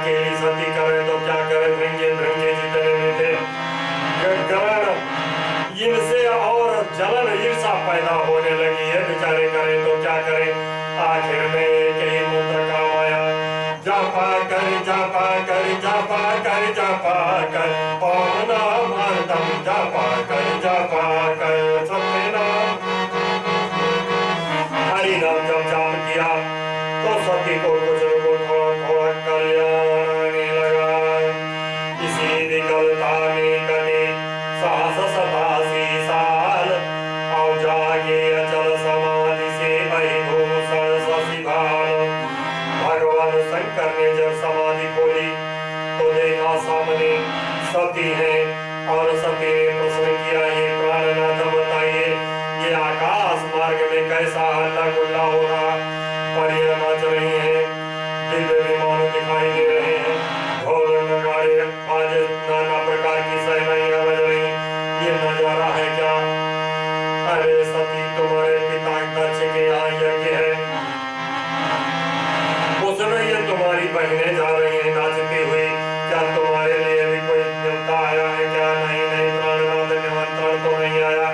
अकेली सती करे तो क्या करे, भृंगे भृंगे जितने भी थे इनसे और जलन ईर्षा पैदा होने लगी है। बेचारे करे तो क्या करे, आखिर में एक ही मंत्र काम आया, जापा कर जापा कर जापा कर जापा कर ओम नमः जापा कर सत्य नाम हरि नाम जब जाप किया तो सती को कुछ थोड़ा कल्याण लगा। इसी विकलता में कटे साहस 87 साल और जागे अचल समाधि से भूषण शशिभान। भगवान शंकर ने जब समाधि खोली तो देखा सामने सती है और सती ने प्रश्न किया, ये प्राणनाथ बताइए ये आकाश मार्ग में कैसा हल्ला गुल्ला हो रहा, परियां नाच रही है, दिव्य विमान दिखाई दे रहे हैं, ढोल नगाड़े आज नाना प्रकार की सहनाइयां बज रही, ये नजारा है क्या? अरे सती तुम्हारे पिता दक्ष के यहाँ यज्ञ है, उसमें ये तुम्हारी बहनें जा रही हैं नाचती हुई, क्या तुम्हारे लिए भी कोई न्योता आया है क्या? नहीं नहीं प्राणनाथ निमंत्रण तो नहीं आया,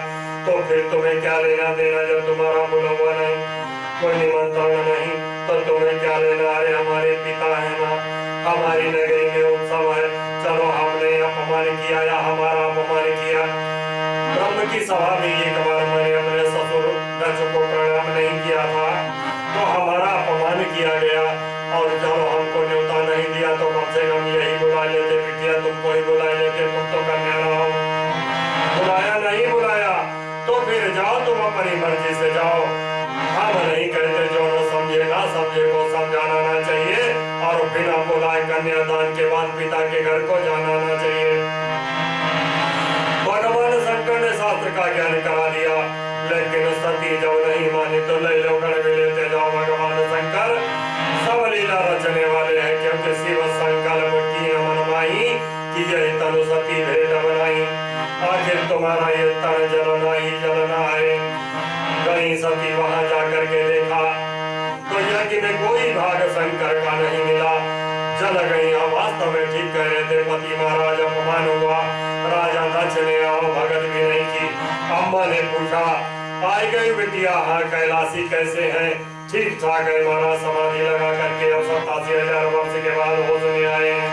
तो फिर तुम्हें क्या लेना देना जब तुम्हारा बुलावा नहीं, कोई निमंत्रण नहीं तो तुम्हें क्या लेना? अरे हमारे पिता है ना, हमारी नगरी में उत्सव है, चलो हमने अपमान किया या हमारा अपमान किया। ब्रह्म की सभा में एक बार मैंने अपने ससुर दक्ष को प्रणाम नहीं किया था तो हमारा अपमान किया गया, और जब हमको न्योता नहीं दिया तो कम से कम यही बुला लेते, बिटिया तुमको ही बुला लेते, तुम तो कन्या रहो, बुलाया नहीं बुलाया तो फिर जाओ तुम अपनी मर्जी से जाओ, हम नहीं कहते जो न समझे ना समझे को समझाना ना चाहिए, और बिना बुलाए कन्यादान के बाद पिता के घर को जाना ना चाहिए। भगवान शंकर ने शास्त्र का ज्ञान करा दिया, लेकिन सती जब नहीं मानी तो ले लो घर में लेते जाओ। भगवान शंकर सब लीला रचने वाले हैं, क्योंकि शिव संकल्प की मनमाही कि यही तनु सती भेंट बनाई, आखिर तुम्हारा ये तन जलना ही जलना है। कहीं सती वहां जाकर के देखा तो यज्ञ में कोई भाग शंकर का नहीं मिला, जल गई। वास्तव में ठीक कह रहे थे पति महाराज, अपमान हुआ। राजा दक्ष ने आओ भगत भी नहीं की। अम्मा ने पूछा, आई गई बिटिया, हाँ कैलाशी कैसे है? ठीक ठाक है महाराज, समाधि लगा करके अब 87,000 वर्ष के बाद होश में आए हैं।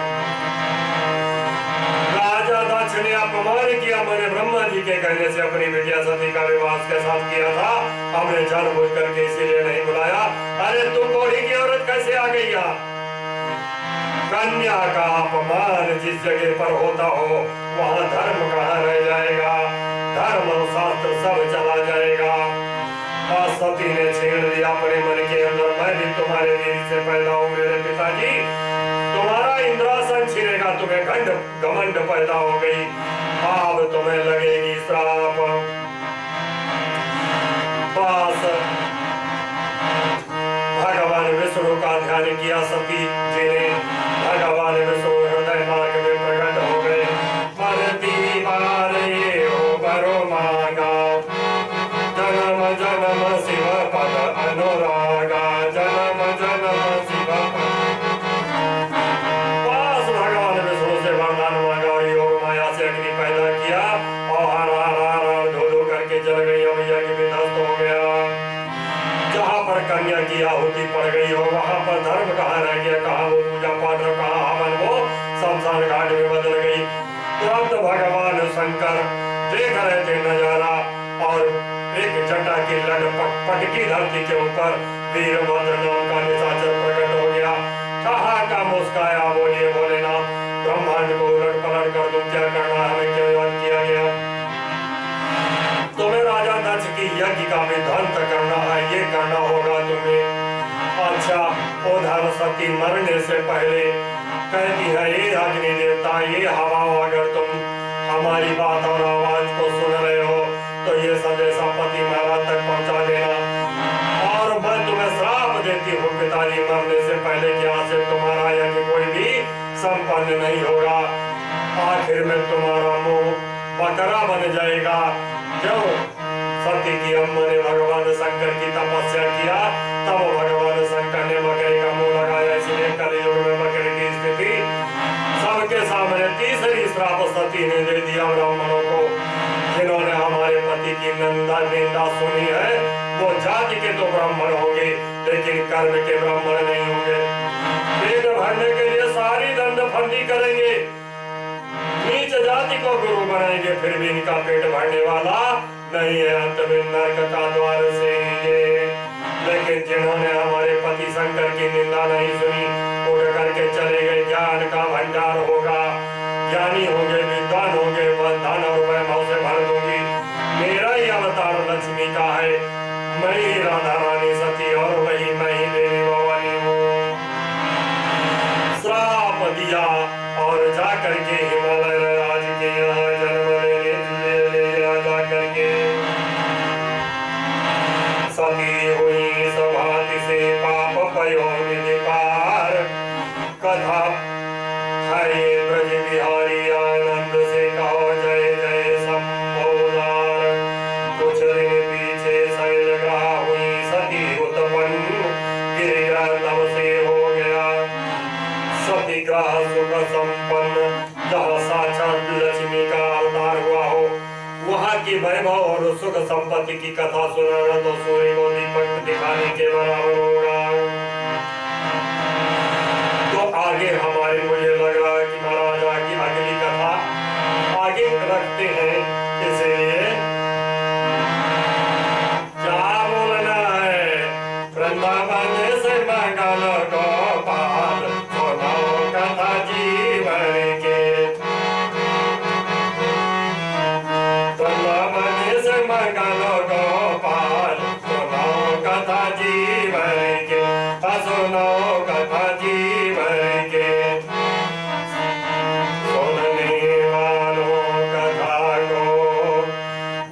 राजा दक्ष ने अपमान किया, मैंने ब्रह्मा जी के कहने से अपनी बिटिया सती का विवाह के साथ किया था, हमने जानबूझ करके इसीलिए नहीं बुलाया। अरे तू कोढ़ी की औरत कैसे आ गई यहाँ? कन्या का अपमान जिस जगह पर होता हो वहाँ धर्म कहाँ रह जाएगा? धर्म और शास्त्र सब चला जाएगा। सती ने छेड़ दिया अपने मन के अंदर, मैं भी तुम्हारे वीर से पैदा हूँ मेरे पिताजी, तुम्हारा इंद्रासन छिनेगा, तुम्हें घमंड पैदा हो गई, अब तुम्हें लगेगी श्राप। बस भगवान विष्णु का ध्यान किया सती जी ने, भगवान विष्णु हृदय मार्ग में प्रकट हो गए। मरती बार ये हो बरो मांगा, जन्म जन्म शिव पद अनुरागा, जन्म जन्म शिव पास भगवान विष्णु से वरदान मांगा और योग माया से अग्नि पैदा किया और हर हर हर धो धो करके जल गई और यज्ञ विध्वस्त हो गया। जहाँ पर कन्या की आहुति पड़ गई हो वहाँ पर धर्म कहाँ रह गया? कहाँ वो पूजा पाठ और कहाँ हवन वो शमशान घाट में बदल गई। तुरंत भगवान शंकर देख रहे थे नजारा और एक जटा की पटकी धरती के ऊपर वीरभद्र नाम का निशाचर प्रकट हो गया। ठहाका मुस्काया, बोलिए भोलेनाथ, ब्रह्मांड को उलट पलट कर दूं, क्या करना है, हमें क्यों याद किया गया? तुम्हें राजा दक्ष की यज्ञ का विध्वंस करना है, ये करना होगा तुम्हें। अच्छा, उधर सती मरने से पहले कहती है, ये अग्नि देवता, ये हवा, अगर तुम हमारी बात और आवाज को सुन रहे हो तो ये संदेशा पति महाराज तक पहुंचा देना। और मैं तुम्हें श्राप देती हूँ पिताजी मरने से पहले कि आज से तुम्हारा यज्ञ कोई भी संपन्न नहीं होगा। आखिर में तुम्हारा मुंह बकरा बन जाएगा। जो सती की अम्मा ने भगवान शंकर की तपस्या किया, तब भगवान शंकर ने बकरे का मुंह लगाया। इसलिए कलयुग में बकरे की स्थिति सती ने दे दिया ब्राह्मणों को। जिन्होंने हमारे पति की निंदा सुनी है वो जाति के तो ब्राह्मण होंगे लेकिन कर्म के ब्राह्मण नहीं होंगे। पेट भरने के लिए सारी दंड फंदी करेंगे, नीच जाति को गुरु बनाएंगे, फिर भी इनका पेट भरने वाला नहीं है, अंत में नरक का द्वार सेएंगे। लेकिन जिन्होंने हमारे पति शंकर की निंदा नहीं सुनी, उड़ करके चले गए। ज्ञान का भंडार होगा, ज्ञानी होंगे, विद्वान होंगे, धन और वैभव से भर दूंगी। मेरा ही अवतार लक्ष्मी का है, मैं ही राधा रानी सती और वही मैं ही देवी भवानी हूँ। श्राप दिया और जा करके हिमालय राज के यहाँ जन्म ले जा करके सती हुई सभाति से पाप पयो निधि पार। कथा हरे ब्रज बिहारी आनंद से कहो जय जय संबोधार। कुछ दिन पीछे शैलग्राह हुई सती उत्पन्न, गिरिराज तब से हो गया सतीग्राह सुख संपन्न। जहाँ साक्षात लक्ष्मी का अवतार हुआ हो वहाँ की वैभव और सुख संपत्ति की कथा सुनाना तो सूर्य को दीपक दिखाने के बराबर होगा। तो आगे हमारे मुझे लग रहा है कि महाराजा की अगली कथा आगे रखते हैं, इसलिए क्या बोलना है। वृंदावन से मंगल गोपाल सुनाओ कथा जीवन के। वृंदावन से मंगल गोपाल सुनाओ कथा जीवन के, सुनाओ कथा जीवन के। सुनने वालों कथा को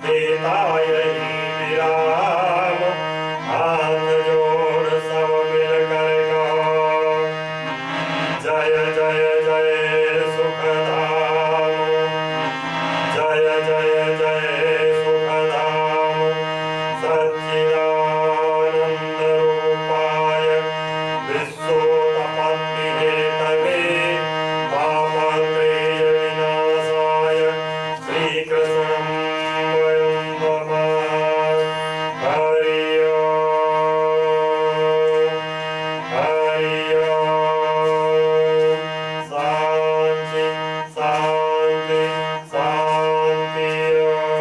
देता यही विराम, हाथ जोड़ सब मिलकर कहो जय जय जय सुखधाम, जय जय जय सुखधाम। सच्चिदानंद रूपाय विश्वोत्पत्ति हेतवे पापत्रय विनाशाय श्रीकृष्णं वयं नमामः। हरि ओम, हरि ओम। शांति शांति शांति ओम।